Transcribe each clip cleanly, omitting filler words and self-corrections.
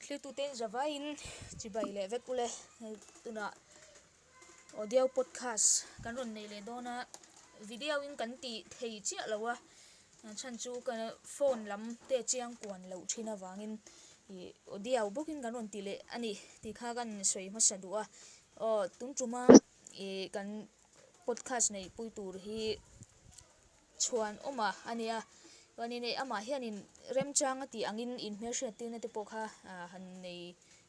tli tu ten java in chibai le vekule tuna audio podcast kan ron nei le dona video in kan ti thei chi lawa chan chu kan phone lam te chiang kwan lo thina wangin i audio bokin kan ron ti le ani ti kha kan soi ma sadua o tung chuma e kan podcast nei pui tur hi chuan oma ania wani nei ama hianin remchang ati angin in hmel tin te pokha han nei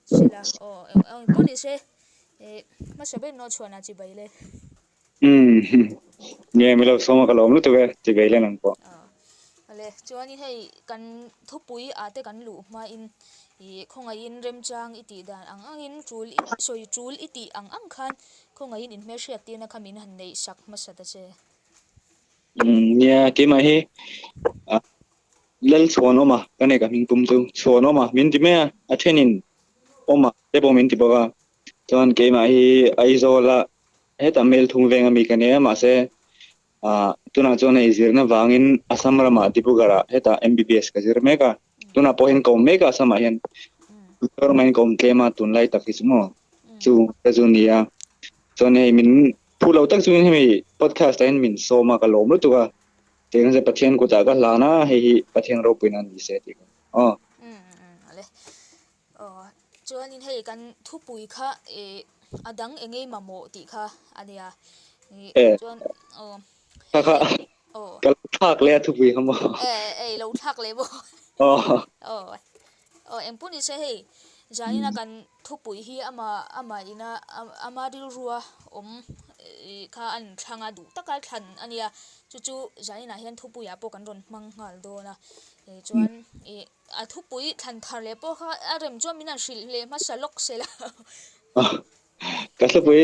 sila o poni se e masabe no chuana chi baile nye milo soma kalom lu tuwe chi baile nang po ale chuani hei kan thupui ate kan lu ma in i khonga in remchang iti dan angin chul soi chul iti ang khan khonga in hmel tin na khamin han nei sak masata che nye ke ma hi lel chuan oma kane ka min tum tu chuan oma min ti me a thenin oma te bo min ti boga chuan ke ma hi aizola heta mel thung venga mi kane ma se tuna chuan ei zirna wangin asam rama dipugara heta mbbs ka zir meka tuna pohin ko meka sama hian government kom kema tun lai takismo chu tajunia chuan ei min phulo tak chu hemi podcast in min soma ka lom lu tuwa teng se pathian ko ta ka lana hei pathian ro pinan ni se ti ale chuanin hei kan thupui kha e adang engei mamo ti kha ania chuan kha kal thak le thupui hamo lo thak le bo empuni se hei janina kan thupui hi ama ina amaril ruwa kha an thanga du taka than ania chu janina hian thupui a po kan ron mangal do na chuan a thupui than thar le po kha arem chu mina hril le ma salok sela ka thupui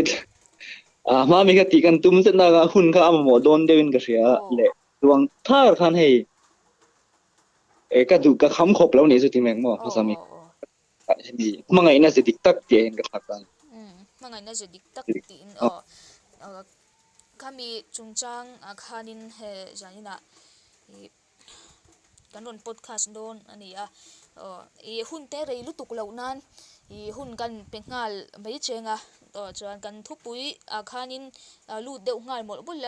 ma mi ka ti kan tum se na ga hun kha am mo don dewin ka ria le luang thar khan hei ka du ka kham khop lo ni chu ti meng mo pasami mi mangai na se dik tak te en ka thak kan mangai na se dik tak ti in kami chungchang khanin he janina kan ron podcast don ania hun te rei lutuk lo nan hun kan pengal mai chenga to chuan kan thupui khanin lu deuh ngal mol bul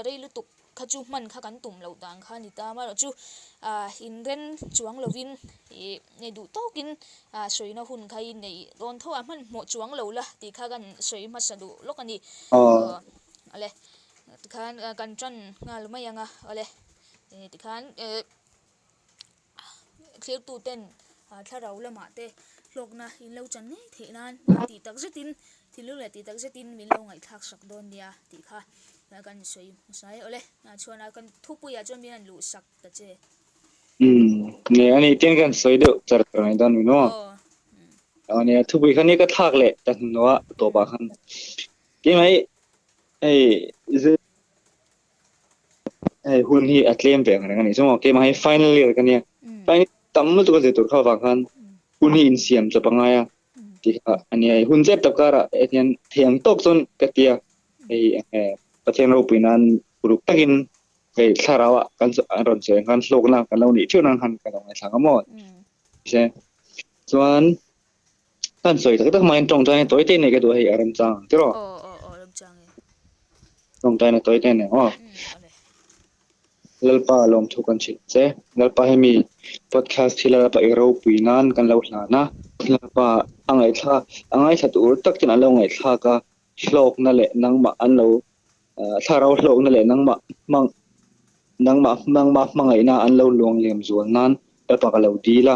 rei lutuk khachu man kha kan tum lo dang khani ta ma chu in ren chuang lovin nei du tokin soina hun khai nei don tho man mo chuang lo la ti kha kan soi ma sadu lokani ale tikhan kan tran ngal mayanga ale tikhan clear tu ten tharau lama te lokna in lo chan nei theinan ti tak zetin thilu le ti tak zetin min lo ngai thak sak don nia ti kha kan soi sai ole chuana kan thupuya chon min an lu sak ta che ne ani ten kan soi do char kai dan mi no ani thupui khani ka thak le ta nowa to ba khan ke mai hun hi atlem ve ngani so ke mai final year kan ya final tam nu to ka tur kha wa khan hun hi in siam cha pangaya ti ani hun jep tak kara etian thiang tok chon ka tia pathian ro pinan puruk takin tharawa kan ron che kan slok na kan lo ni thunan han kan ngai thangamo se chuan kan soi tak tak main tong jai toy te ne ke do hei aram chang tiro ram chang tong tai na toy te ne lalpa lom thu kan chit che lalpa hemi podcast thila pa ero puinan kan lo hlana lalpa angai tha tur tak tin alo ngai thla ka slok na le nangma an lo tharau hlok na le nangma mangai na an lo luang lem zual nan lalpa ka lo dila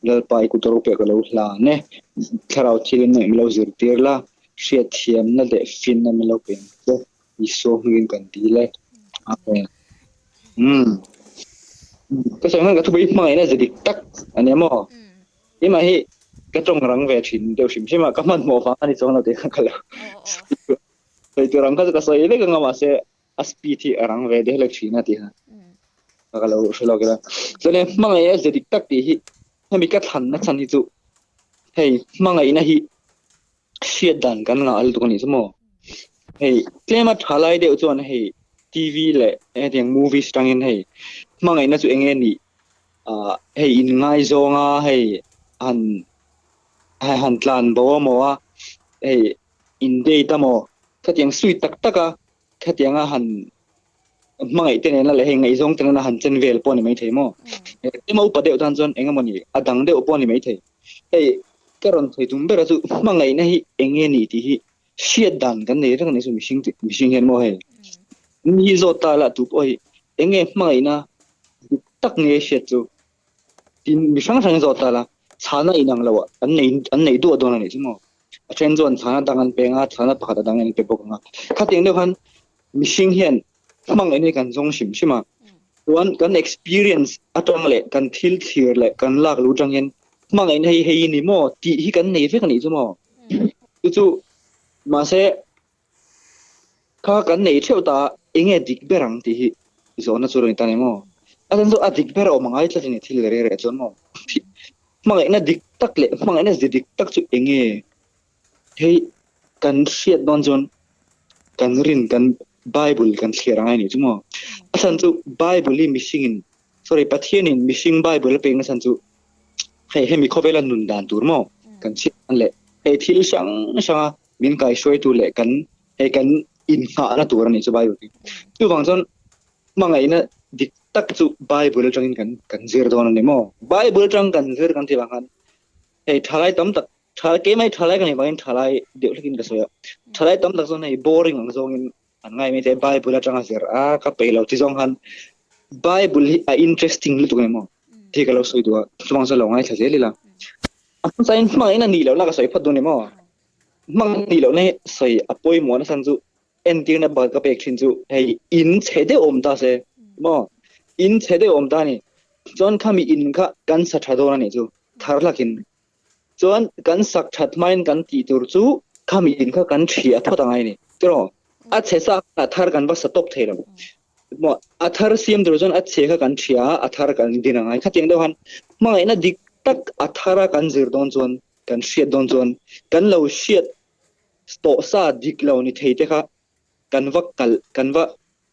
lalpa ku toru pe ka lo hla ne tharau thilin nei lo zir tirla hriat thiam na le fin na lo pen che iso ngin kan dile amen cái sáng nay cái thu bị mai này giờ đi tắc anh em mò nhưng mà hi cái trong răng về chuyện đều xìm xìm mà các bạn mò phá anh trong nào thì cái là thì từ răng cái sợi đấy cái ngàm sẽ aspiti răng về để lấy chuyện thì ha cái là số lo cái là cho nên mai này giờ đi tắc thì hi hay bị cái thằng nó chăn hi chú hay mai này hi siết đàn cái nào ăn tụi con này xem mò hay cái mà thà lại đều cho anh hay TV le yang movies tangin hei mangai na chu enge ni hei in ngai zonga hei an หันตลานบอกว่ามัวไออินเดียตามอขัดยังสุยตักตักอะขัดยังหันมังไอเตนนั่นแหละเฮงไอซงเตนนั่นหันเจนเวลปอนี่ไม่เทมอเอ็มเอาประเดี๋ยวทันจนเอ็งมันนี่อดังเดี๋ยวปอนี่ไม่เทไอก็รอนใส่ตุ้มเบรสุมังไอนะฮิเอ็งเงี้ยนี่ที่ฮิเชียดดันกันเนี่ยเรื่องนี้สุมิชิงเห็นมั้ยนี่จอตาละตุปอยเอ็งเงี้ยมังไอนะตักเนี่ยเชียดจูที่มิช่างจอตาละชานะอินังละวะอันไหนตัวโดนอะไรใช่มั้ยเช่นจวนชานะดังกันเป็นอ่ะชานะปากดังกันเป็นปกงะขัดยังเดียวกันมิชิงเห็นมังไอเนี่ยกันจงชิมใช่มั้ยวันกัน experience อัตรังเละกันทิลเทียร์เละกันลากรู้จังเห็นมังไอเนี่ยให้นี่มั้งที่ที่กันเนี่ยเพื่อนนี่ใช่มั้ยจู่มาเสข้ากันเนี่ยเที่ยวตาเองดิกเบรังที่ที่ส่วนนั้นส่วนนี้ตาเนี่ยมั้งอาจารย์จู่ดิกเบรอมังไอจะเนี่ยที่เรื่อยๆจนมั้งมังไอเนี่ยดิกตักเละมังไอเนี่ยดิกตักจู่เองให้กันเสียดนอนจนกันรินกันไบเบิลกันเสียรังไงนี่ใช่มั้ยอาจารย์จู่ไบเบิลมิชิงsorry ปะเทียนินมิชิงไบเบิลเป็นอาจารย์จู่ให้มีข้อเวลาหนุนดานตัวมั้งกันเสียนั่นแหละให้ที่ช่างมินกายช่วยตัวเละกันให้กันอินหาหน้าตัวนี่จะไบเบิลจู่บางจนมังไงเนี่ยดิกตักจู่ไบเบิลจังกันเสียดอนนี่มั้งไบเบิลจังกันเสียกันที่บางคันให้ทลายตั้มตักทลายเกมไม่ทลายกันนี่บางทีทลายเดี๋ยวกินกันสวยทลายตั้มตักส่วนให้ boring ของส่วนอันง่ายไม่ใช่ไบเบิลจังเสียก็ไปแล้วที่ส่วนคันไบเบิลinteresting เลยตัวนี้มั้งที่ก็เราสวยตัวสมองสลองให้เสียเลยล่ะอันนั้นมังไอ้นั่นนี่แล้วน่าก็สวยพัดตัวนี้มั้งมังนี่แล้วเนี่ยสวยอภัยมัวนะสันจู่เอ็นที่เนี่ยบาร์ก็เป็นชิ้นจู่ให้อินเฉดอมตาเสียมั้งอินเฉดอมตานี่จนข้ามีอินข้ากันสัตว์ตัวนั่นนี่จู่ทาร์ลักินจนกันสักชัดไม่กันตีตัวจู่ข้ามีอินข้ากันเฉียดพอตั้งไงนี่จ้ะอาเชสักอาทาร์กันว่าสต็อกเทแล้วมั้งอาทาร์เสียมตัวจนอาเชข้ากันเฉียอาทาร์กันดินังไงข้าเจียงเดียวกันมังไอ้นั่นดิกตักอาทาร์กันเสือดอนจวนกันเฉียดดอนจวนกันเราเฉียดสโตซาดิกเรานี่เทเตค่ะกันว่า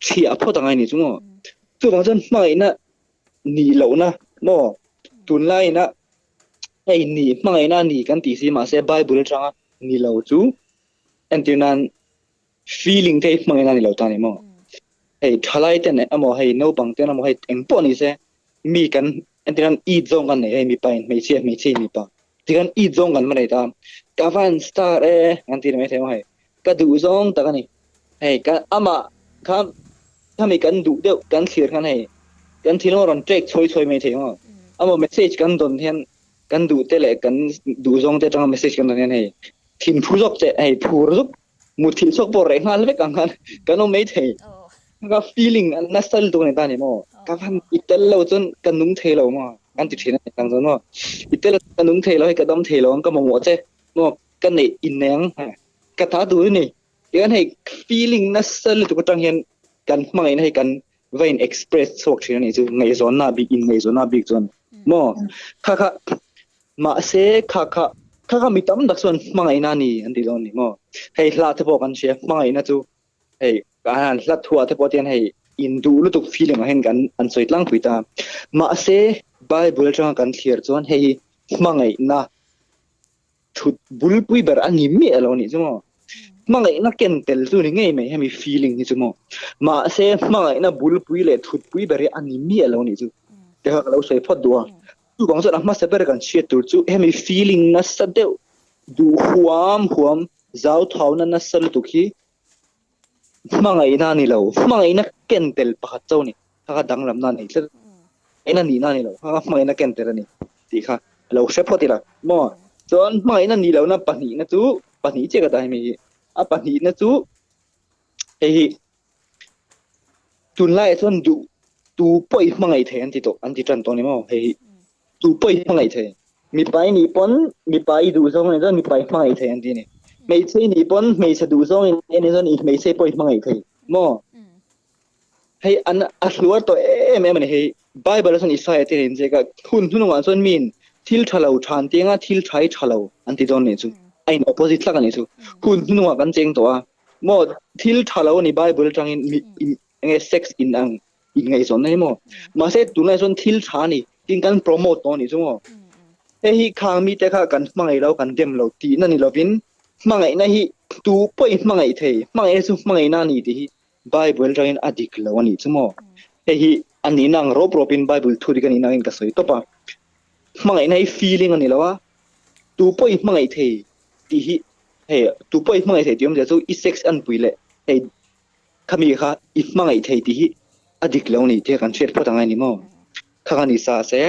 เฉียพอตั้งไงนี่จู่มั้งจู่บางจนมังไอ้นั่นนี่เรานะมั้งตุนไล่นะไอ้นี่มังไอ้นั่นนี่กันตีสีมาเสียไบเบิลจังนี่เราจู่อันที่นั้น feeling ที่มังไอ้นั่นนี่เราตานี่มั้งไอ้ทลายเต้นเนี่ยมั้งไอ้โนบังเต้นมั้งไอ้เอ็งปอนี่เสียมีกันอันที่นั้นอีดงกันเนี่ยไอ้มีไปไม่เชื่อมีปะที่กันอีดงกันมาได้ตามกาฟันสตาร์อันที่นั้นไม่ใช่มั้งไอ้ก็ดูซงตะกันนี่ไอ้ก็อามาถ้ามีกันดูเดียวกันเสียกันไอ้กันที่โน่นเทรคช่วยไม่ใช่มั้งอามาเมสเซจกันโดนเห็นกันดูเตะเลยกันดูซงเตะจังเมสเซจกันโดนเห็นไอ้ทีมผู้ชกเจ้ไอ้ผู้ชกมุดทีมชกบอลแรงงานเล็กกันกันโน้ไม่ใช่ก็ feeling อันนั้นสไตล์ตัวนี้ตานี่มั้งก็พันอิตาลีเราจนกันนุ่งเทเรามั้งกันติดเทนต่างๆมั้งอิตาลีกันนุ่งเทเราให้กันดำเทเราก็มองว่าเจ้มั้งกันเนี่ยอินเนียงก็ท้าดูนี่กันให้ feeling นั้นสไตล์ตัวจังเห็นกันมังไงให้กันไว้ express สวกเชียนี่จู่ไงโซนน่าบิ๊กอินไงโซนน่าบิ๊กจนมั้งค่ะมาเสกค่ะมีตั้มดักส่วนมังไงนั่นนี่อันที่ตรงนี้มั้งให้ลาเทปกันเชียมังไงนั่นจู่ให้การลัดทัวร์เทปเตียนให้อินดูลุตุก feeling เห็นกันอันสวยตั้งคุยตามาเสไบเบิลจังกันเคลียร์จนให้มังไงน่ะชุดบุลปุยเบอร์อันนี้มีอะไรนี่จู่มั้งมังไงน่ะเก่งเตลจู่นี่ไงไหมให้มี feeling นี่จู่มั้งมาเสมังไงน่ะบุลปุยเลยชุดปุยเบอร์อันนี้มีอะไรนี่จู่แต่ถ้าเราใส่พอดดัวจู่บางส่วนมาเสเบอร์กันเชียร์ตัวจู่ให้มี feeling น่ะสะเดวดูหวมเจ้าเท้านั่นน่ะสลุตุกีมังไงนั่นนี่เรามังไงน่ะเก่งเตลปะเจ้านี่ถ้าก็ดังลำนั่นนี่ไอ้นั่นนี่เรามังไงน่ะเก่งเตลนี่ดีค่ะเราเชฟพอดีละมั้งส่วนมังไงนั่นนี่เราน่ะปนีนะจู่ปนีเจ๊ก็ได้ไหมปนีนะจู่ไอ้จุนไล่ส่วนดูป่วยมังไงเทนที่โตอันที่จันตรงนี้มั้งไอ้ดูป่วยมังไงเทมีไปนี่ปนมีไปดูส่งนี่ส่วนมีไปมังไงเทนที่นี่ไม่ใช่นี่ปนไม่ใช่ดูส่งนี่ส่วนอีกไม่ใช่ป่วยมังไงเทมั้งให้อันลัวตัวมันให้ไบเบิลส่วนอิสราเอลที่เห็นเจ๊ก็ทุนวันส่วนมีนทิลทะเลาชานเตียงทิลใช้ทะเลาอันที่ตรงนี้จู่ไอ้ opposite ละกันนี่จู่ทุนวันกันเจงตัวมั้งทิลทะเลานี่ไบเบิลจังไง sex in ไงส่วนนี้มั้งมาเสร็จตัวไหนส่วนทิลชานี่กินกันโปรโมทตัวนี้จู่มั้ง hi khang mi te kha kan mangai lo kan dem lo ti na ni lovin mangai na hi tu poi mangai the mangai su mangai na ni ti hi bible rain adik lo ani chumo hi ani nang ro propin bible thuri kan inang ka soi to pa mangai na hi feeling ani lo wa tu poi mangai the ti hi he tu poi mangai the tiom je chu i sex an puile he khami kha if mangai the ti hi adik lo ni te kan chet photangai ni mo kha kan ni sa se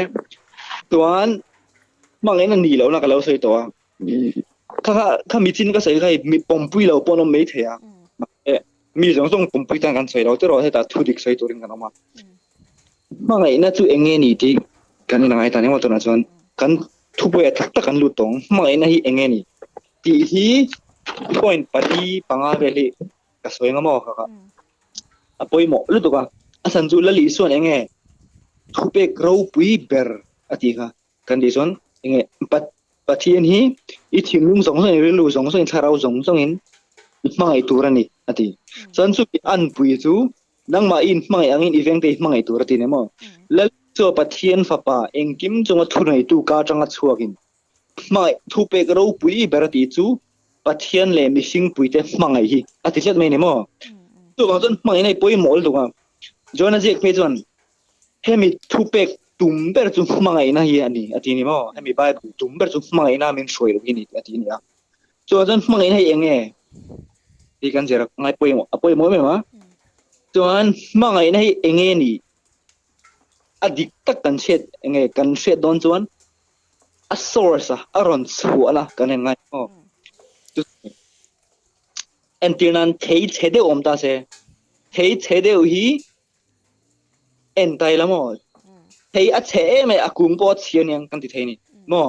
tuan mangai na ni lo na ka lo soi to kha mi chin ka sai kai mi pompui lo pono me the ya mi jong song pompui tan kan sai lo te ro he ta thu dik sai to ring kan ma mangai na chu enge ni ti kan na ngai ta ne mo to na chon kan thu po ya thak ta kan lu tong mangai na hi enge ni ti hi point pati panga veli ka soi nga mo kha apoi mo lu to ka asan ju la li suan enge thu pe grow pui ber ati kha condition enge pathian hi I thing lung song song ri lu song song tharau song song in mangai turani ati chan chu an pui chu nang ma in mangai angin event te mangai turati ne mo la so pathian fa pa engkim chunga thunai tu ka changa chuakin mai thu pe ro pui berati chu pathian le missing pui te mangai hi ati chet me ne mo tu ba chon mangai nei poi mol tu ka jona je pe chon hemi thu pe tum ber chu mangai na hi ani ati ni mo hemi bai tum ber chu mangai na min soi ro ni ati ni a so jon mangai nei enge ti kan jera ngai poi mo me ma chuan mangai nei enge ni adik tak kan set enge kan set don chuan a source a ron chu ala kan ngai o entinan thei chede om ta se thei chede hi entai lamo thei a che me akung po chian yang kan ti thei ni mo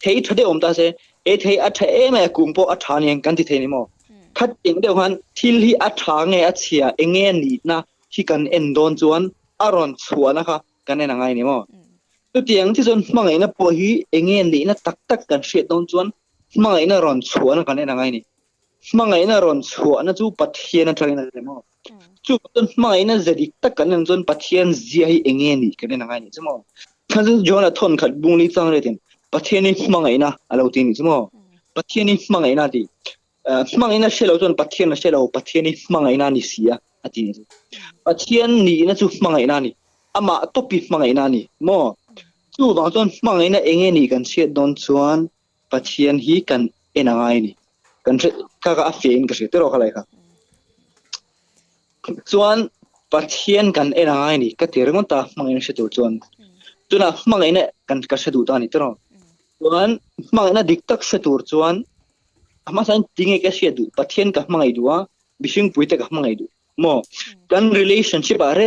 thei thade om ta se e thei a che me akung po a than yang kan ti thei ni mo khat ing deu han thil hi a tha nge a chia enge ni na hi kan en don chuan aron chuana kha kan na ngai ni mo tu tiang ti chon mangai na po hi enge ni na tak tak kan hret don chuan mangai na ron chuana kan na ngai ni mangai na ron chuana chu pathian na thain na mo chu ton mangai na zedi tak kan nan chon pathian zia hi enge ni kan na ngai ni chumo khan chu jona thon khat bung ni chang re tin pathian ni mangai na alo ti ni chumo pathian ni mangai na ti mangai na shelo chon pathian na shelo pathian ni mangai na ni sia ati ni pathian ni na chu mangai na ni ama topi mangai na ni mo chu ba chon mangai na enge ni kan che don chuan pathian hi kan enangai ni kan ka ka fein ka se te ro khalai kha chuan pathian kan enangai ni ka tir ngon ta mangai na se tu chuan tuna mangai na kan ka se du ta ni te ro chuan mangai na dik tak se tur chuan ama san tinge ka se du pathian ka mangai duwa bising puite ka mangai du mo kan relationship are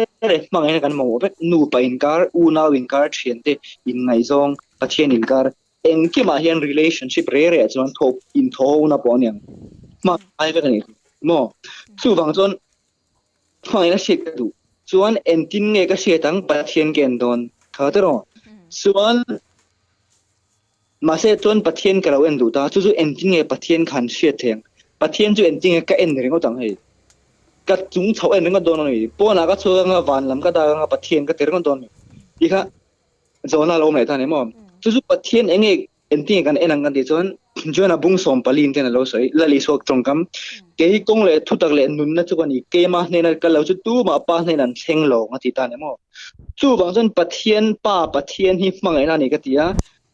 mangai na kan mo bek nu pa in kar u na win kar thiente in ngai zong pathian in kar engki ma hian relationship re chuan thop in tho na poniang ma ai ka ni mo chu wang chon mangai na se du chuan entin nge ka se tang pathian ken don tha te ro chuan ma se chuan pathian ka lo en du ta chu entin nge pathian khan se theng pathian chu entin nge ka en ringo tang hei ka chung chho en ringo don ni po na ka chu nga van lam ka da nga pathian ka ter ngon don ni kha zona lo mai ta ne mo chu pathian enge entin kan enang kan ti chuan jona bung som palin ten lo soi lali sok tongkam ke hi kong le thutak le nun na chu ni ke ma ne na ka lo chu tu ma pa ne nan theng lo ngati ta ne mo chu bang jon pathian pa pathian hi mangai na ni ka tia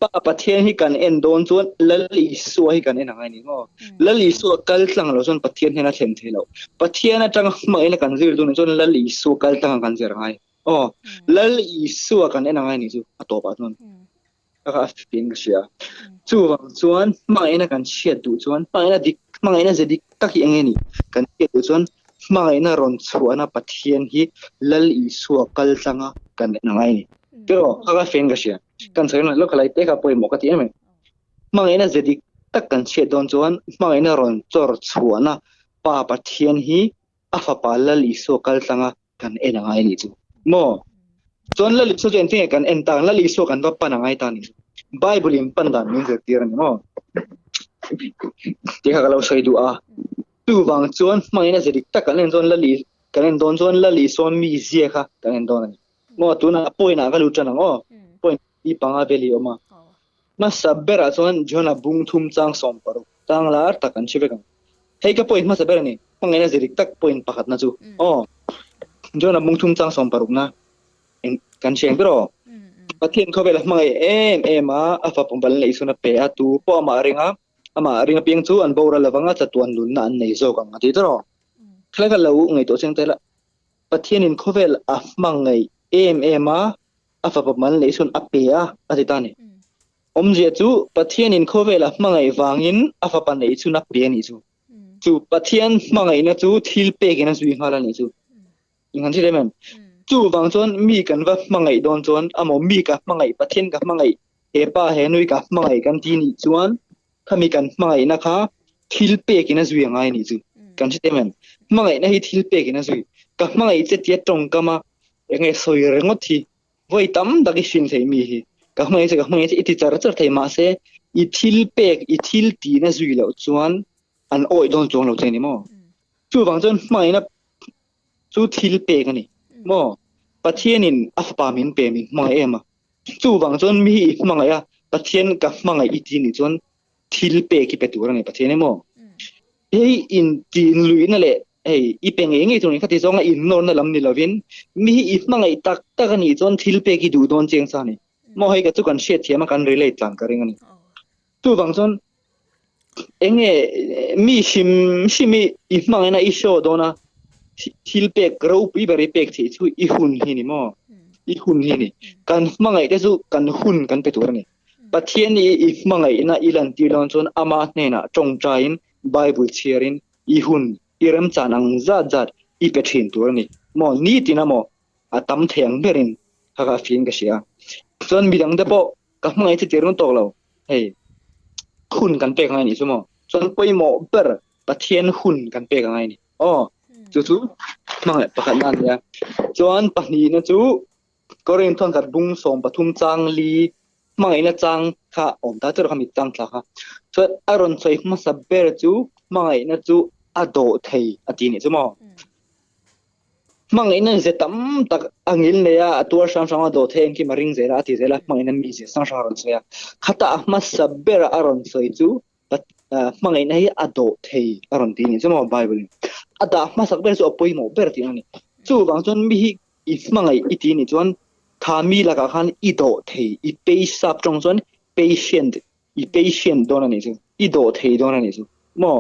pa pathian hi kan en don chuan lali so hi kan en angai ni mo lali so kal tlang lo jon pathian he na thlem thelo pathian atang mai na kan zir du ni jon lali so kal tang kan zer ngai o lali so kan en angai ni chu atopa jon ka fin ka sia chu wang chuan mangai na kan chiat du chuan mangai na zedi tak hi enge ni kan chiat du chuan mangai na ron chuana pathian hi lali so kal tanga kan en angai ni pero ka fin ka sia kan sai na lo khalai te ka poi mo ka ti eme mangai na zedi tak kan che don chuan mangai na ron chor chuana pa pathian hi afa pa lali so kal tanga kan en angai ni chu mo chon lali so jen thing kan en tang lali so kan pa na ngai ta ni bible in pandan min ze tir ni mo ti ka lo sai du a tu wang chuan mangai na zedi tak kan en chon lali kan en don chon lali so mi zia kha kan en don ni mo tu na poi na ka lu chan ngo i panga beli oma ma sabera chuan jona bung thum chang som paru tang lar takan chivekang hei ka point ma sabera ni pangaina zirik tak point pakhat na chu jona bung thum chang som paruk na kan siang bro pathian kho bela mai em afa pambal nei suna pe atu po ma ringa piang chu an bora lawanga chatuan lun na an nei zo kang ati tro khlaga lo ngai to cheng tela pathian in khovel a mangai em afa pambal nei sun apea ati tani omje chu pathian in khovel a mangai wangin afa pan nei chuna pe ni chu pathian mangai na chu thil pe ke na zui hala ni chu ingan thi lemen chu wang chon mi kan wa mangai don chon amo mi ka mangai pathian ka mangai he pa he nui ka mangai kan ti ni chuan khami kan mangai na kha thil pe ke na zui ngai ni chu kan thi lemen mangai na hi thil pe ke na zui ka mangai che tia tong kama engai soi rengot thi voi tam dagi sin thei mi hi ka mangai che iti char thei ma se I thil pe I thil ti na zui lo chuan an oi don chong lo chei ni mo chu wang chon mangai na chu thil pe ka ni mo pathian in afpa min pe min mangai ema chu wang chon mi mangai a pathian ka mangai iti ni chon thil pe ki pe tur ni pathian mo ei in tin lui na le ei I pe nge nge chung ni khati zonga in non na lam ni lovin mi I mangai tak tak ni chon thil pe ki du don cheng sa ni mo hei ka chu kan share thiama kan relate tlang ka ring ani chu wang chon enge mi shimi I mangai na I show dona thil pe gro pi bari pe thi chu I hun hi ni mo I hun hi ni kan mangai te chu kan hun kan pe tur ni pathian I mangai na ilan ti lon chon ama ne na chong chain bible cherin I hun iram chanang zat I pe thin tur ni mo ni tina mo atam theng berin kha fin ka sia chon midang de po ka mangai che cherun tok lo hey hun kan pe ngai ni chu mo chon poi mo ber pathian hun kan pe ngai ni chu mangai pakhat nan ya chon pahni na chu korin thon kat bung som pathum chang li mangai na chang kha om ta chu khami chang thla kha so aron choi ma sabber chu mangai na chu ado thei ati ni chu mo mangai na je tam tak angil ne ya atur sang ado theng ki maring zera ati zela mangai na mi je sang ron ya khata ma sabber aron choi chu mangai na hi ado thei aron ti ni chu mo bible ada ma sakber chu apoi mo ber ti ani chu wang chon mi hi if mangai iti ni chuan thami la ka khan I do thei I pe sap chong chon patient don ani chu I do thei don ani chu mo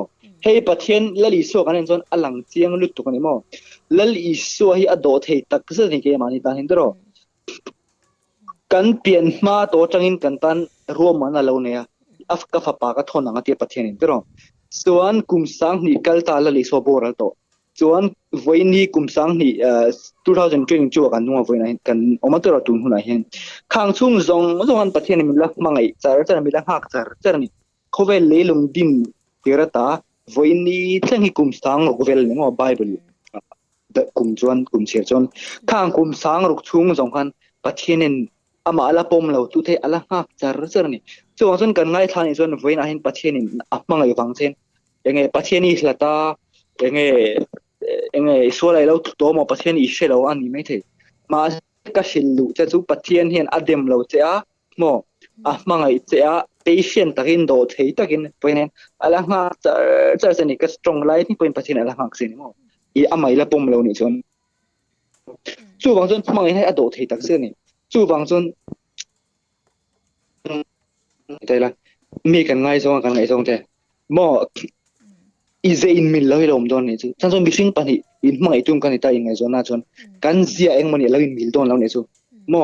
hei pathian lali so kan chon alang chiang lut tu kan mo lali so hi ado thei tak se ni ke mani ta hindro kan pian ma to changin kan tan ro mana lo ne af ka fa pa ka thon anga ti pathian in tro chuan kum sang ni kal ta lali so boral to chuan voini kumsang ni 2022 kan nuwa voina kan omatora tun huna hen khang chung zong an pathian mi la mangai char mi la hak char ni khovel lelung din tirata voini thangi kumsang rovel ni mo bible da kum cher chon khang kumsang ruk chung zong kan pathianin ama ala pom lo tu the ala hak char ni chuan chon kan ngai thani chon voina hen pathianin apmangai wangchen enge pathiani hlata enge isolai lo to mo pathian I shelo ani mai the ma ka shilu cha chu pathian hian adem lo che a mo a mangai che a patient takin do thei takin poinen ala nga char se ni ka strong lai ni poin pathian ala hak se ni mo I amai la pom lo ni chon chu wang chon mangai hai ado thei tak se ni chu wang chon la mi kan ngai zong the mo ize in min lo hilom don ni chu chan chon missing pani in mai tum kan ta ingai zona chon kan zia eng mani lo in mil don lo ni chu mo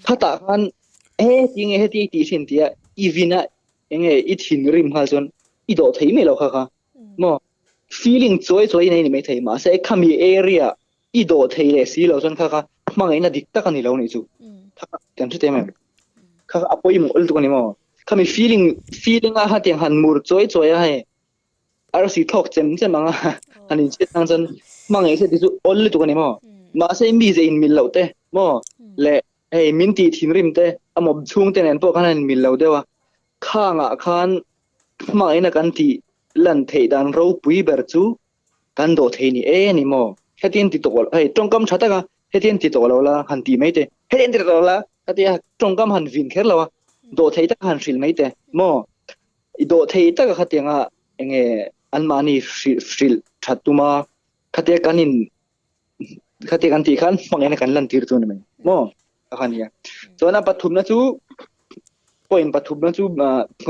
khata kan he ti sin tia ivina enge I thin rim hal chon I do thei me lo kha mo feeling choi nei ni me thei ma se khami area I do thei le si lo chon kha mangai na dik ta kan ni lo ni chu kan thu te me kha apoi mo ul tu kan ni mo khami feeling a ha tiang han mur choi a he arsi thok chem manga hanin che tang chen mangai se disu ol tu kan mo ma se mi je in mil lo te mo le hey min ti thin rim te amob chung te nen po kan mil lo dewa khanga khan mangai na kan ti lan thei dan ro pui ber chu kan do thei ni ni mo hetin ti to hey tongkam chata ga hetin ti to lo la han ti mai te hetin ti to la atia tongkam han vin kher lo โดเทตะหันสิลไม่เตะมอโดเทตะก็ขัดยังอ่ะเองอันมานี่สิลชัดตุมาขัดยังกันนินขัดยังกันที่ขันฟังเองกันลันตีร์ตัวนี่มั้ยมอขันเนี่ยส่วนนั้นปัทุมนะจูพอยปัทุมนะจู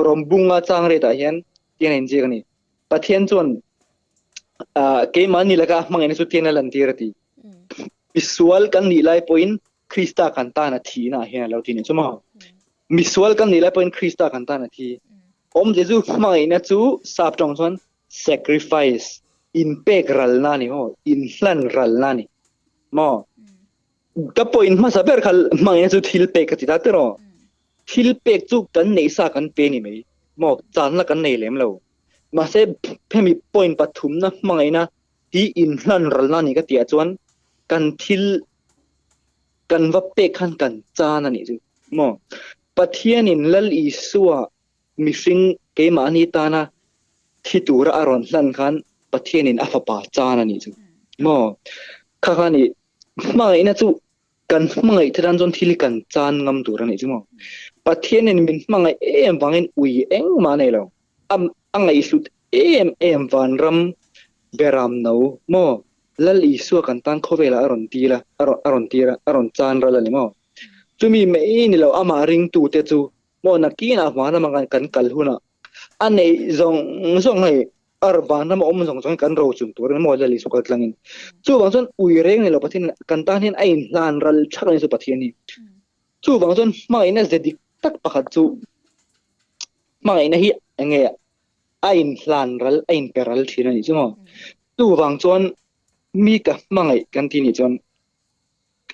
รมบุงอาจางเรตาเห็นยังเห็นจีกันนี่ปัทเทียนจวนเกมันนี่ละก็ฟังเองสุดที่นั่นลันตีร์ตีวิสุวลกันนี่ไล่พอยคริสต์กันตานาทีนะเห็นแล้วทีนี้ใช่ไหมวิสุวลกันนี่ไล่พอยคริสต์กันตานาทีเจซูฟังเองนะจูสับตรงส่วน sacrifice integral นั่นนี่inflan นั่นนี่มอก็พอยมาสับเบอร์ขัลฟังเองจูทิลเปกติดตลอดทิลเปกจูกันเนซ่ากันเป็นนี่ไหมมอจานละกันเนเลมแล้วมาเซเพ่มีพอยปัทุมนะฟังเองนะที่ inflan นั่นนี่ก็เตียจวนกันทิลกันว่าเป็กขันกันจานันนี่จูมอปะเทียนินลลอีสัวมิสิงเกมานีตานะที่ตัวระอรอนลันขันปะเทียนินอัฟปาจานันนี่จูมอข้าขันนี่มาไงนะจูกันมาไงที่ดันจนทิลกันจานงำตัวนันนี่จูมอปะเทียนินมินมาไงวังเงินอุยมาไงแล้วอังไงสุดวันรำเบรามนาวมอลลอีสัวกันตันโคเวลาอรอนตีละอรอนจานระละนี่มอจูมีไม่นี่เราอามาริงตูเตจูมอนักกินอามานะมันกันกัลหุนะอันนี้ซองให้อาร์บานนะมันซองกันเราจุนตัวนั้นมอลลิสุกัดลังอินจูบางส่วนอุยเร่งนี่เราปะทินกันตานี่ไอ้ลานรัลชักนี่สุปะทินนี่จูบางส่วนมาอินะเจดิกตักปะขัดจูมาอินะฮีเงี้ยไอ้ลานรัลไอ้เปรัลทีนี่จูมอจูบางส่วนมีกะมาไงกันที่นี่จน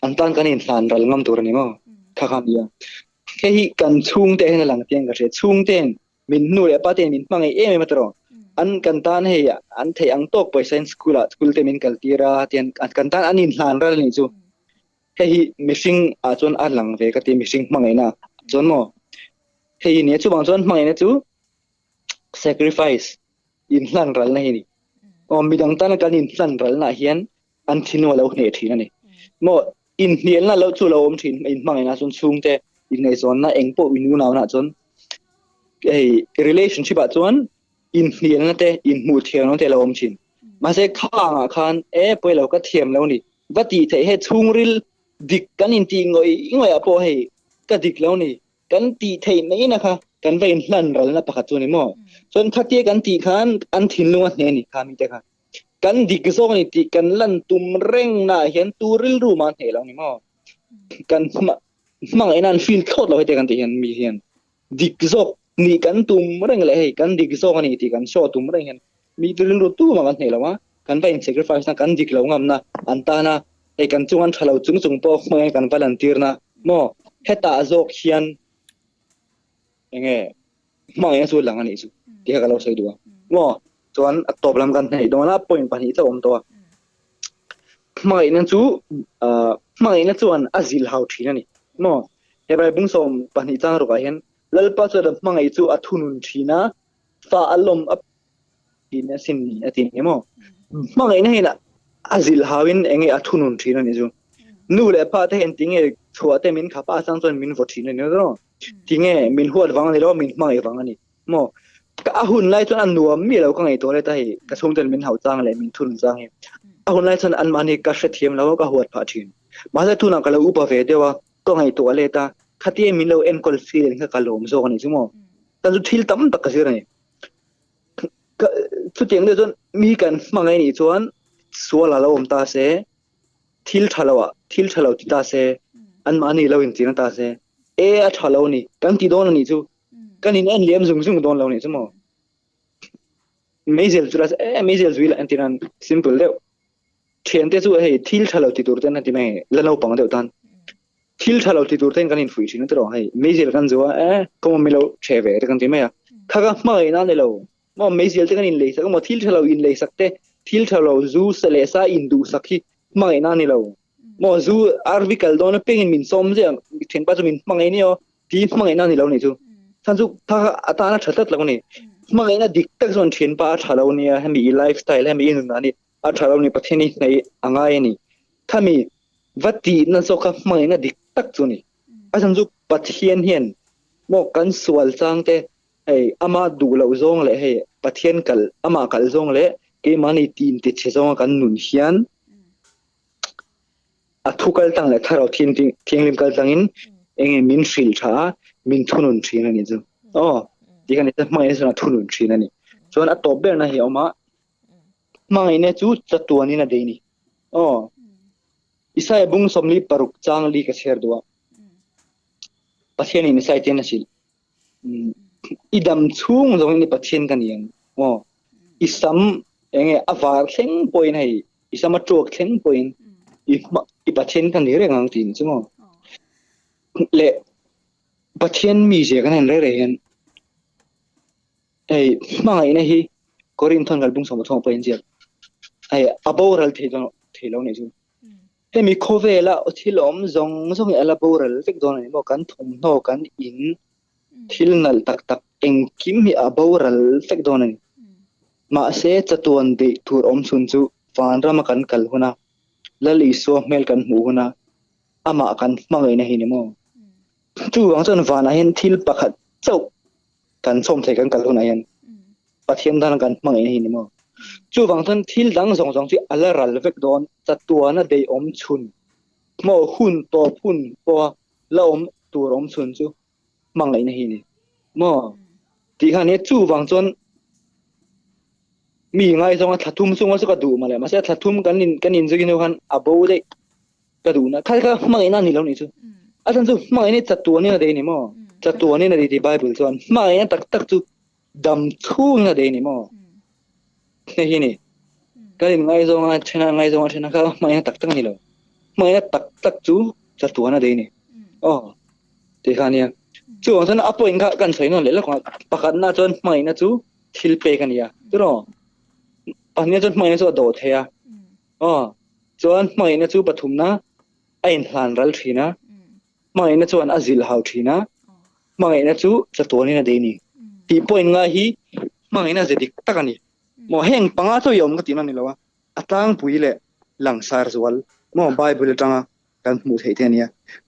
อันตันกันอินลานรัลงำตัวนี่มอข้าคำเดียวแค่ที่กันชุ่งเต้นหลังเตียงก็เสียชุ่งเต้นมินนู่นเลยป้าเต้นมินมาไงไม่มาตรออันกันตานเฮียอันเทียงตกไปเซนสกูลเต้นมินกัลตีราเตียนอันกันตานอันอินลานรัลนี่จูแค่ที่มิสิงอาจนอันหลังเวก็เตียมิสิงมาไงนะจนมอแค่เนี่ยจูบางจนมาไงนะจู sacrifice อินลานรัลนี่มีดังตานกันอินลานรัลนะเฮียนอันที่นู่นเราเหนื่อยทีนั่นนี่มออินเดียนน่ะเราจู่เราถิ่นอินมังไงนะจนชุ่งเตอินในส่วนน่ะเองพวกอินูนาวน่ะจนrelationship อ่ะจนอินเดียนน่ะเตอินมูเทียนน่ะเตเราถิ่นมาเสกข้างอ่ะคันพอเราก็เทียมแล้วนี่วัดที่เทให้ชุ่งริลดิกกันอินตีงอยอ่ะพอให้ก็ดิกแล้วนี่กันตีเทไม่นะคะกันไปอินลันเรานะปะคัดจนนี่มอจนคัดเทียกันตีคันอันถิ่นลงอ่ะเนี่ยนี่ข้ามีแต่ค่ะกันดิกโซนี่ตีกันลั่นตุมเร่งน่ะเห็นตูริลรูมันเห็นแล้วนี่มอกันมังไอ้นั่นฟีลเข้าเราให้แต่กันที่เห็นมีเห็นดิกโซนี่กันตุมเร่งเลยกันดิกโซกันนี่ตีกันโชว์ตุมเร่งเห็นมีตัวริลรูตู้มันเห็นแล้ววะกันไปอินเซกริฟายส์นะกันดิกเรางำนะอันตานะไอ้กันจวนทะเลาจุงปอกมังไอ้กันพลันตีร์นะมอเฮตาโซกเฮียนยังไงมังไอ้ส่วนหลังอันนี้สุดที่เขาเราใช้ดูมอจวนตบลำกันให้โดนละปอยปันนี้จะอมตัวมาอีนั่นจูมาอีนั่นจวนอาซิลฮาวทีนั่นนี่มอเฮบไรบุ้งสมปันนี้จังรู้กันเห็นแล้วปัจจุบันมาอีจูอัทุนุนทีนะฟ้าอารมณ์อับทีนี่สินนี่อันนี้มอมาอีนั่นเห็นละอาซิลฮาวินเองอัทุนุนทีนั่นนี่จูนู่นเลยป้าที่เห็นทิ้งเองชัวร์แต่มินขับอาสังจนมินฟอทีนั่นนี่รู้ทิ้งเองมินหัวฟังนี่แล้วมินมาอีฟังอันนี้มอก็อาหุ่นไล่จนอันนัวมีเราก็ไงตัวเลยแต่กระชงจนมินเห่าจังเลยมินทุนจังเองอาหุ่นไล่จนอันมันนี่ก็เสียเทียมแล้วก็หัวผาทินมาจะทุนก็เราอุปเวเดียวว่าก็ไงตัวเลยตาขัดเยี่ยมินเราเอ็นคอลฟีนก็กระโหลมโซ่กันนี่ใช่ไหมแต่สุดที่ตั้มตักกระเสือนี่ก็สุดที่อย่างเดียวจนมีกันมาไงนี่จวนสัวละเราอมตาเสทิลทะเลาะที่ตาเสอันมันนี่เราอินจีนตาเสทะเลาะนี่กันที่โดนนี่จูกันนี่เอ็นเลี้ยมซุ่งโดนเรานี่ใช่ไหมไม่เสียจุดไม่เสียจุดละอันที่นั่น simple เดียวเทียนเตจูทิลทะเลาะที่ตัวเต้นนั่นที่ไม่แล้วเราปังเดียวตันทิลทะเลาะที่ตัวเต้นกันอินฟิวชั่นตัวไม่เสียกันจัวก็มันไม่เราเชฟกันที่ไม่ข้าก็ไม่นั่นเลยเราไม่เสียกันอินเลยสักทิลทะเลาะอินเลยสักเตทิลทะเลาะจูเสลซ่าอินดูสักที่ไม่นั่นเลยเราจูอาร์วิคัลโดนเป็นมินซอมเสียเทียนปัจจุบันไม่เนี่ยที่ไม่นั่นเลยเราเนี่ยจูท่านจูถ้าตาหน้าชัดๆแล้วนี่มาไงนะดิกตักส่วนเทียนป้าชาลาวเนี่ยให้มีไลฟ์สไตล์ให้มีนู่นนี่ชาลาวนี่ประเทศนี้ในอ่างไงนี่ถ้ามีวัดที่นั่นสุขมาไงนะดิกตักส่วนนี่ท่านจูประเทศเห็น หมกกันสวลจังเตไอ้อามาดูเราจงเลยให้ประเทศกัลอามากัลจงเลยเกมันในทีมติดเชจงกันหนุนเฮียนอัทุกัลตังเลยถ้าเราทิ้งลิมกัลตังอินเองมินฟิลชามินทุนุนทรีนั่นนี่จ้ะอ๋อดีกันนี่จะไม่ใช่ทุนุนทรีนั่นนี่ส่วนอัตโตเบอร์นะเฮียมามาไอ้เนี่ยจูจัตัวนี้นะเดนี่อ๋ออิสายบุ้งสมลีปรุกจางลีกเชียร์ดัวประเทศนี้นิสัยเจนสิลอีดำชุ่งตรงนี้ประเทศกันยังอ๋ออิสามเองอาวาร์เซ็งปอยน์ให้อิสามมาโจกเซ็งปอยน์อีประเทศกันนี่เรื่องจริงใช่ไหมเละประเทศมีเสียกันนั่นเรื่องไอ้มาไอ้เนี่ยฮีกอรินทอนกัลบุ้งสมบัติของปอยน์เจียไอ้อาบอรัลเทลเนี่ยจูเฮ้มีโคเวล่าที่ล้อมจงอาบอรัลฟิกโดนนี่บอกกันทุ่มโนกันอินที่นั่นตักเองคิมมีอาบอรัลฟิกโดนนี่มาเสียจะตัวนี้ทัวร์สุนจูฟันรามากันกัลหุนะแล้วลิสวเมลกันหูหุนะอามากันมาไงนะฮินิโมจู่วังจนฟันอาเห็นทิลปักขัดเจ้ากันส้มใส่กันกัลหุนะยันประเทศด้านกันมาไงนะฮินิโมจู่วังจนทิลดังจงที่อัลลารัลเฟกโดนจะตัวนั้นได้ชุนโมหุ่นตัวหุ่นตัวแล้วตัวชุนจู่มาไงนะฮินิโมที่ขันนี้จู่วังจนมีไงจงทัดทุ่มส่งว่าจะกระดูมาเลยมาเสียทัดทุ่มกันนินจะกินดูกันอาบูได้กระดูนะถ้ามาไงนั่นนี่แล้วนี่จู่อาจารย์จู่มาไงนี่จัดตัวนี่นะเดนี่มั้งจัดตัวนี่นะที่ไบเบิลส่วนมาไงนี่ตักจู่ดำทุ่งนะเดนี่มั้งนี่นี่กันไงจงชนะไงจงชนะก็มาไงตักนี่แล้วมาไงตักจู่จัดตัวนะเดนี่อ๋อที่ขันนี้จู่ตอนนั้นอัปโปอินกันใส่นั่นเลยแล้วก็ประกันน่าจนมาไงนะจู่ทิลเปกันเนี่ยจู่เนาะอันนี้จนไม่สู้โดดเฮียอ๋อจนไม่เนี่ยจูปฐุมนะไอ้หลานรัลทีนะไม่เนี่ยจวนอาซิลฮาวทีนะไม่เนี่ยจูจะตัวนี้นะเดนี่ที่พอยง่ายฮีไม่เนี่ยจะดิกตะกันนี่มอแห้งปังอาตัวยอมก็ตีนั่นนี่แล้ววะอัตางปุยเล่หลังซาร์สวลมอไบเบิลจังกันมุดเหตุเนี่ย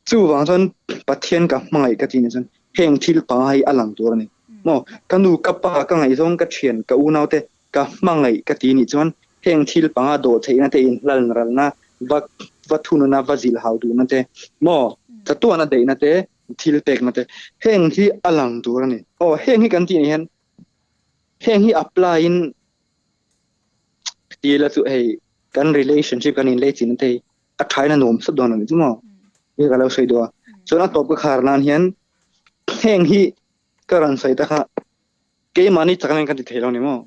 จูวังจนปัทเทียนกับไม่ก็ตีนี่จนแห้งทิลปังให้อลังตัวนี่มอกันดูกับปะกันไงจงก็เทียนกับอูนาวเตก็มังไงก็ทีนี้จวนเฮงทิลปังอาโดดเฮนั่นเองลันนะวัตถุนั้นวัจิลฮาวดูนั่นเองมอจะตัวนั่นเองนั่นเองทิลเปกนั่นเองเฮงที่อลังตัวนี่โอ้เฮงที่กันทีนี้เฮงที่อัพไลน์ที่ละสุดให้กัน relationship กันin เลจินั่นเองอัฐายนั่นโน้มสุดโดนนั่นจุ๊มอ๋อเรื่องอะไรใส่ตัวส่วนอันตบก็ขาดนั่นเห็นเฮงที่การันใส่ตะค่ะเกมันนี่จักรแม่งกันติดเทลนี่มั้ง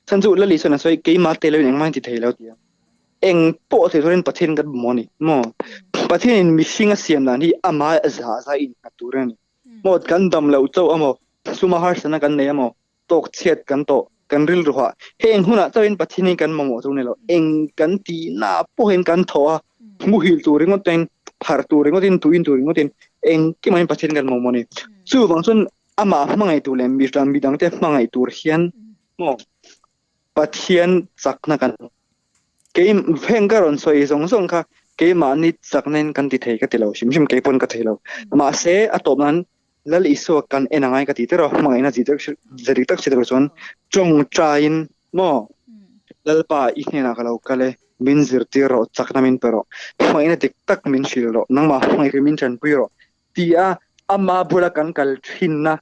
ฉันจู่แล้วลิซ่าน่ะสวยเกมมาเตะแล้วยังไม่ติดเทแล้วเดียวเองโป๊ะเททุเรนประเทศกันบ่นี่มั้งประเทศนี้มีสิ่งเสียมนั่นที่อามาซาอินกัตัวเรนมั้งกันดำแล้วเจ้าอ่ะมั้งสุมาฮาร์สนะกันเนี่ยมั้งตกเช็ดกันโตกันริลรัวเฮงหุ่นอ่ะเจ้าเองประเทศนี้กันมั้งตรงนี้แล้วเองกันตีน่าโป๊ะเห็นกันทัวมุฮิลตัวเรื่องก็เต็งพาร์ตัวเรื่องก็เต็งตุยนตัวเรื่องก็เต็งเองกี่มันประเทศกันมั้งนี่สู้บางส่วนอามามังไอตัวเล่มมีดังแต่มังไอตัวเฮียนมั้งประเทศจักนักันเกมเพ่งก็รอนสวยส่งค่ะเกมมันนี่จักนั่นกันติดเหก็ติดแล้วชิมเกมปนก็ติดแล้วมาเสียอัตบนั้นแล้วอีสวกันเอ็นง่ายก็ติดแล้วมังไงนะจิตจะริตักจิตกระชวนจงใจน์มั้งแล้วป่าอีกเนี่ยนะก็เราก็เลยมินซิร์ตีเราจักนั่นมินเปร่ามังไงนะติดตักมินชิลเรานั่งมามังไงมินจันปุยเราที่อามาบุรกันกัลทินนะ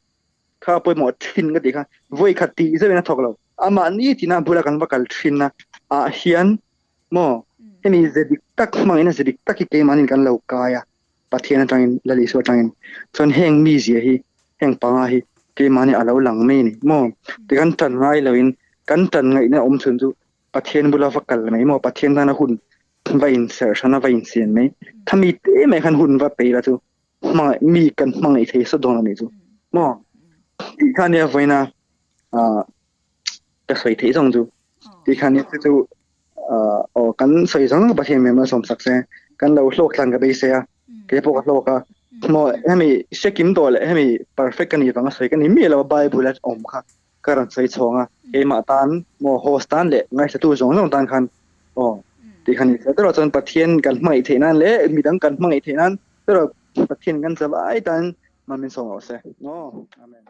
ข้าไปหมดทินก็ดีค่ะวัยขัดตีจะเป็นนักทอกเราอามานี่ที่น่าบุรกันว่ากัลทินนะเฮียนมั้งเห็นนี่จะดิกตักมังอินะจะดิกตักที่เกมันนี่กันเรากายประเทศนั้นจังอินละลิสวจังอินส่วนแห่งมีเสียฮีแห่งปังฮีเกมันนี่อาเราหลังไม่นี่มั้งแต่กันตันง่ายเราอินกันตันง่ายเนี่ยอมสุนจุประเทศบุรฟักกัลไหมมั้งประเทศนั้นหุ่นว่าอินเสือชนะว่าอินเสียนไหมถ้ามีเต้ไม่คันหุ่นว่าไปละจูมังมีกันมังไอเทสดอนนี่จูมั้งอีกขั้นเนี่ยไว้นะจะสวยที่สุดจูอีกขั้นเนี่ยจูกันสวยจังประเทศเมียนมาสมศักดิ์เสียกันเราโลกทันกับไปเสียเกี่ยวกับโลกอ่ะมอให้มีเช็คกินตัวเลยให้มี perfect กันนี่ฟังสวยกันนี่มีเราใบบุลเลตอมค่ะการันสวยชงอ่ะเอมาตันมอโฮสตันเลยไงสตูจงต้องตันคันอีกขั้นนี้แต่เราจนประเทศกันไม่เท่นั้นเลยมีดังกันไม่เท่นั้นแต่เราประเทศกันสบายตัน มันมีส่งเอาเซโอ้อาเมน